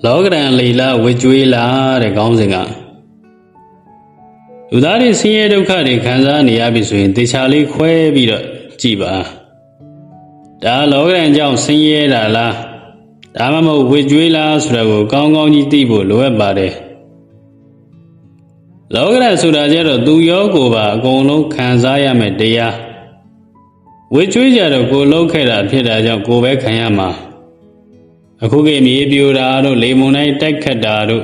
လောကရန်လီလာဝေကျွေးလာတဲ့ခေါင်းစဉ်ကလူသားတွေဆင်းရဲဒုက္ခတွေခံစားနေရပြီဆိုရင်တေချာလေးခွဲပြီးတော့ကြည်ပါဒါလောကရန်ကြောင့်ဆင်းရဲတာလားဒါမှမဟုတ်ဝေကျွေးလားဆိုတာကိုကောင်းကောင်းကြီးသိဖို့လိုအပ်ပါတယ်လောကရန်ဆိုတာကြတော့သူရောကိုယ်ပါအကုန်လုံးခံစားရမယ်တရားဝေကျွေးကြတော့ကိုယ်လုံးခဲ့တာဖြစ်တာကြောင့်ကိုယ်ပဲခံရမှာအခုကမြေပြိုတာတို့လေမုန်တိုင်းတိုက်ခတ်တာတို့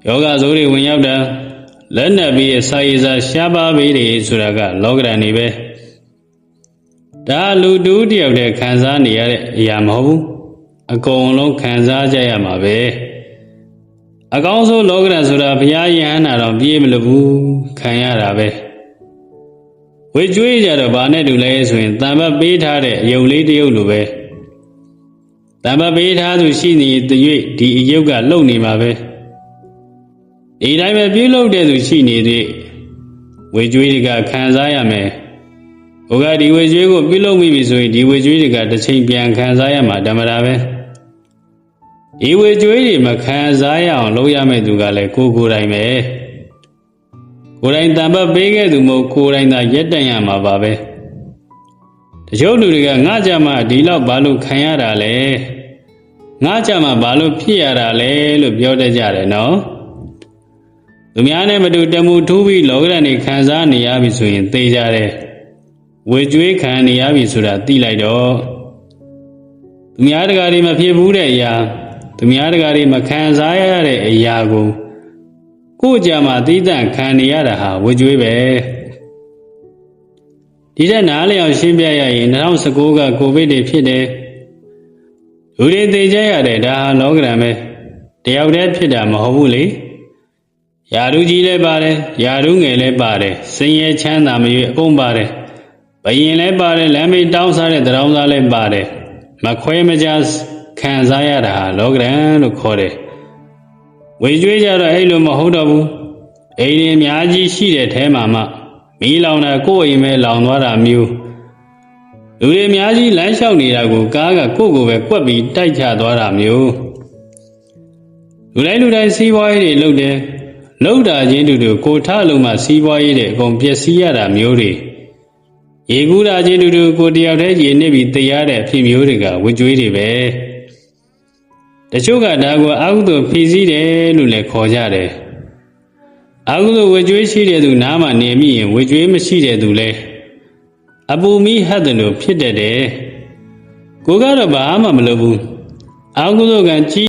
ယောဂဆိုးတွေဝင်ရောက်တာလက်နက်ပြီးအစာရည်စားရှားပါးပြီးတွေဆိုတာကလောကရန်နေပဲဒါလူတူတယောက်တည်းခံစားနေရတဲ့အရာမဟုတ်ဘူးအကုန်လုံးခံစားကြရမှာပဲအကောင်းဆုံးလောကရန်ဆိုတာဘုရားယဟန္တာတော့ပြေးမလို့ဘူးခံရတာပဲဝေကျွေးကြတော့ဘာနဲ့တူလဲဆိုရင်တန်ပတ်ပေးထားတဲ့အယုတ်လေးတယုတ်လိုပဲတန်ပတ်ပေးထားသူရှိနေတဲ့၍ဒီအယုတ်ကလုံနေမှာပဲဒီတိုင်းပဲပြုလုပ်တဲ့သူရှိနေတဲ့ဝေကျွေးတွေကခံစားရမယ်ဟိုကဒီဝေကျွေးကိုပြုလုပ်မိပြီဆိုရင်ဒီဝေကျွေးတွေကတစ်ချိန်ပြန်ခံစားရမှာဓမ္မတာပဲဒီဝေကျွေးတွေမခံစားရအောင်လုပ်ရမယ့်သူကလည်းကိုယ်တိုင်ပဲကိုယ်တိုင်တန်ပတ်ပေးခဲ့သူမဟုတ်ကိုယ်တိုင်သာရက်တန့်ရမှာပါပဲတချို့လူတွေကငါကြမှာဒီလောက်ဘာလို့ခံရတာလဲငါကြမှာဘာလို့ဖြစ်ရတာလဲလို့ပြောတတ်ကြတယ်နော်သူများနဲ့မတူတမှုထူးပြီးလောကရန်တွေခံစားနေရပြီဆိုရင်သိကြတယ်ဝေကျွေးခံနေရပြီဆိုတာသိလိုက်တော့သူများတကာတွေမဖြစ်ဘူးတဲ့အရာသူများတကာတွေမခံစားရတဲ့အရာကိုကြမှာသီးသန့်ခံနေရတာဟာဝေကျွေးပဲဒီတဲ့နားလျောင်ရှင်းပြရရင်2019ကကိုဗစ်တွေဖြစ်တယ်လူတွေသိကြရတယ်ဒါဟာလောကရန်ပဲတယောက်တည်းဖြစ်တာမဟုတ်ဘူးလေယာရုကြီးလည်းပါတယ်ယာရုငယ်လည်းပါတယ်စင်ရဲချမ်းသာမရွေးအကုန်ပါတယ်ဘယင်လည်းပါတယ်လမ်းမေးတောင်းစားတဲ့တောင်းစားလည်းပါတယ်မခွဲမခြားခံစားရတာဟာလောကရန်လို့ခေါ်တယ်ဝေကျွေးကြတော့အဲ့လိုမဟုတ်တော့ဘူးအိမ်တွေအများကြီးရှိတဲ့ထဲမှာမှမီးလောင်တာကိုယ့်အိမ်ပဲလောင်သွားတာမျိုးလူတွေအများကြီးလမ်းလျှောက်နေတာကိုကားကကိုယ့်ကိုယ်ပဲကွက်ပြီးတိုက်ချသွားတာမျိုးလူတိုင်းစီးပွားရေးတွေလုပ်တယ်လုပ်တာချင်းတူကိုထလုံးမှစီးပွားရေးတွေအကုန်ပျက်စီးရတာမျိုးတွေရေကူးတာချင်းတူကိုတယောက်တည်းရေနစ်ပြီးတရားတဲ့အဖြစ်မျိုးတွေကဝေကျွေးတွေပဲတချို့ကဒါကိုအာဟုသို့ဖြည့်ဆည်းတယ်လို့လည်းခေါ်ကြတယ်အာဟုသို့ဝေကျွေးရှိတဲ့သူနားမှာနေမိရင်ဝေကျွေးမရှိတဲ့သူလဲအပူမီဟတ်တယ်လို့ဖြစ်တတ်တယ်ကိုကတော့ဘာမှမလုပ်ဘူးအာဟုသို့ကကြီး